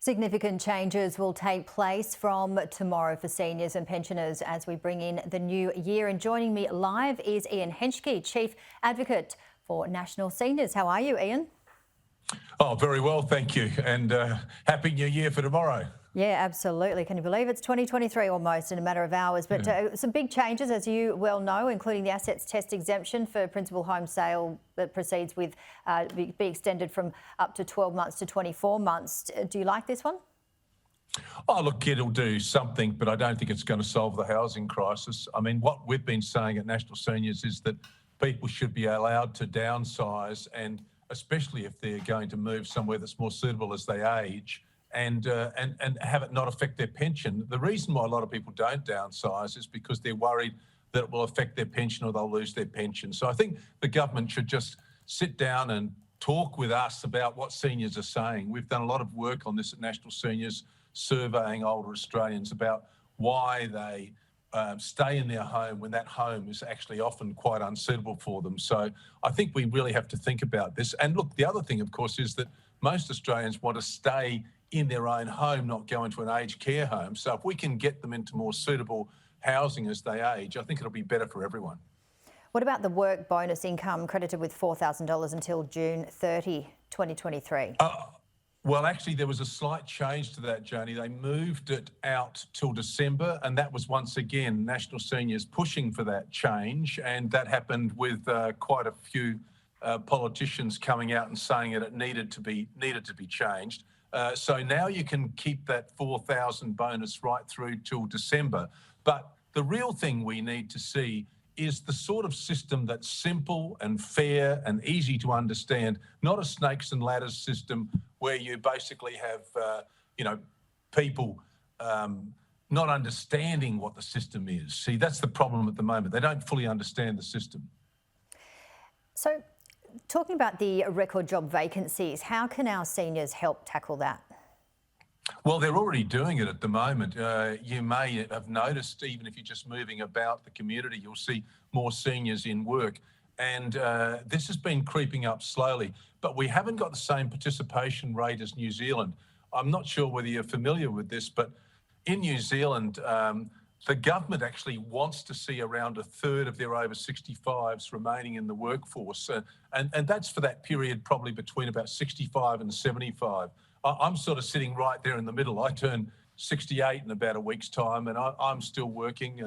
Significant changes will take place from tomorrow for seniors and pensioners as we bring in the new year. And joining me live is Henschke, Chief Advocate for National Seniors. How are you, Ian? Oh, very well, thank you. And Happy New Year for tomorrow. Yeah, absolutely. Can you believe it's 2023 almost in a matter of hours? But some big changes, as you well know, including the assets test exemption for principal home sale that proceeds with be extended from up to 12 months to 24 months. Do you like this one? Oh, look, it'll do something, but I don't think it's going to solve the housing crisis. I mean, what we've been saying at National Seniors is that people should be allowed to downsize, and especially if they're going to move somewhere that's more suitable as they age, and have it not affect their pension. The reason why a lot of people don't downsize is because they're worried that it will affect their pension or they'll lose their pension. So I think the government should just sit down and talk with us about what seniors are saying. We've done a lot of work on this at National Seniors, surveying older Australians about why they stay in their home when that home is actually often quite unsuitable for them. So I think we really have to think about this. And look, the other thing, of course, is that most Australians want to stay in their own home, not go into an aged care home. So if we can get them into more suitable housing as they age, I think it'll be better for everyone. What about the work bonus income credited with $4,000 until June 30, 2023? Well, actually, there was a slight change to that, Joni. They moved it out till December, and that was once again National Seniors pushing for that change, and that happened with quite a few politicians coming out and saying that it needed to be changed. So now you can keep that 4,000 bonus right through till December. But the real thing we need to see is the sort of system that's simple and fair and easy to understand, not a snakes and ladders system where you basically have, people not understanding what the system is. See, that's the problem at the moment. They don't fully understand the system. So, talking about the record job vacancies, how can our seniors help tackle that? Well, they're already doing it at the moment. You may have noticed, even if you're just moving about the community, you'll see more seniors in work. And this has been creeping up slowly, but we haven't got the same participation rate as New Zealand. I'm not sure whether you're familiar with this, but in New Zealand, the government actually wants to see around a third of their over 65s remaining in the workforce. And that's for that period probably between about 65 and 75. I'm sort of sitting right there in the middle. I turn 68 in about a week's time, and I'm still working.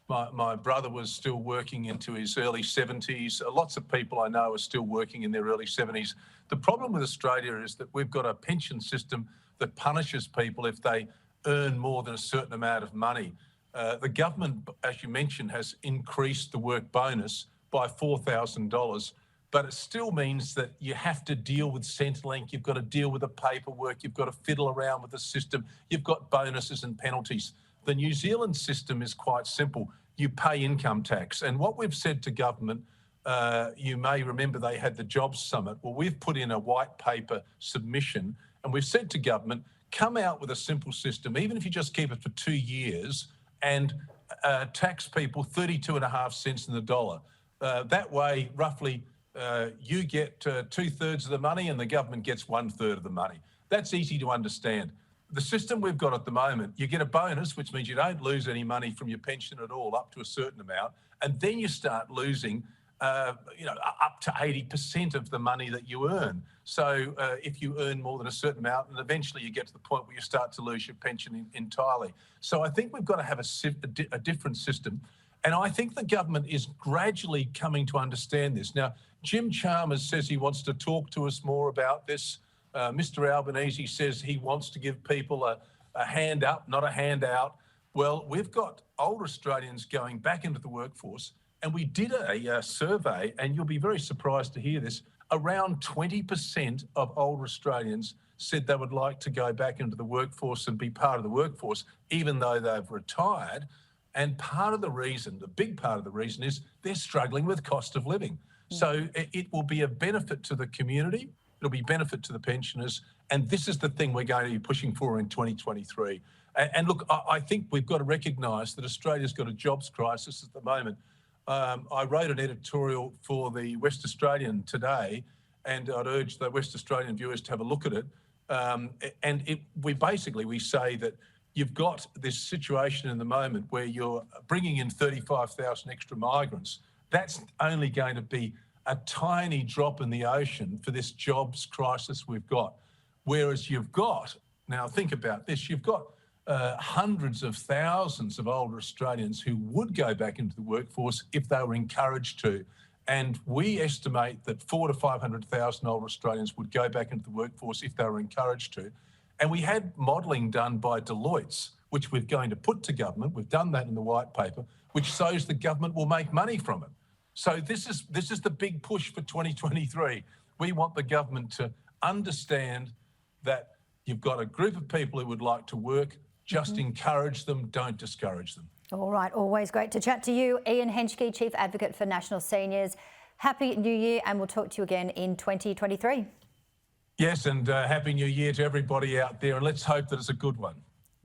My brother was still working into his early 70s. Lots of people I know are still working in their early 70s. The problem with Australia is that we've got a pension system that punishes people if they earn more than a certain amount of money. The government, as you mentioned, has increased the work bonus by $4,000. But it still means that you have to deal with Centrelink, you've got to deal with the paperwork, you've got to fiddle around with the system, you've got bonuses and penalties. The New Zealand system is quite simple. You pay income tax. And what we've said to government, you may remember they had the Jobs Summit. Well, we've put in a white paper submission and we've said to government, come out with a simple system, even if you just keep it for 2 years, and tax people 32.5 cents in the dollar. That way, roughly, you get 2/3 of the money and the government gets 1/3 of the money. That's easy to understand. The system we've got at the moment, you get a bonus, which means you don't lose any money from your pension at all up to a certain amount, and then you start losing up to 80% of the money that you earn. So if you earn more than a certain amount, and eventually you get to the point where you start to lose your pension entirely. So I think we've got to have a different system. And I think the government is gradually coming to understand this. Now, Jim Chalmers says he wants to talk to us more about this. Mr. Albanese says he wants to give people a hand up, not a handout. Well, we've got older Australians going back into the workforce, and we did a survey, and you'll be very surprised to hear this. Around 20% of older Australians said they would like to go back into the workforce and be part of the workforce, even though they've retired. And part of the reason, the big part of the reason, is they're struggling with cost of living. So it will be a benefit to the community, it'll be benefit to the pensioners, and this is the thing we're going to be pushing for in 2023. And look, I think we've got to recognise that Australia's got a jobs crisis at the moment. I wrote an editorial for the West Australian today, and I'd urge the West Australian viewers to have a look at it. We say that you've got this situation in the moment where you're bringing in 35,000 extra migrants. That's only going to be a tiny drop in the ocean for this jobs crisis we've got. Whereas now think about this, you've got hundreds of thousands of older Australians who would go back into the workforce if they were encouraged to. And we estimate that 400,000 to 500,000 older Australians would go back into the workforce if they were encouraged to. And we had modelling done by Deloitte's, which we're going to put to government. We've done that in the white paper, which shows the government will make money from it. So this is the big push for 2023. We want the government to understand that you've got a group of people who would like to work, just encourage them, don't discourage them. All right, always great to chat to you. Ian Henschke, Chief Advocate for National Seniors. Happy New Year, and we'll talk to you again in 2023. Yes, and Happy New Year to everybody out there, and let's hope that it's a good one.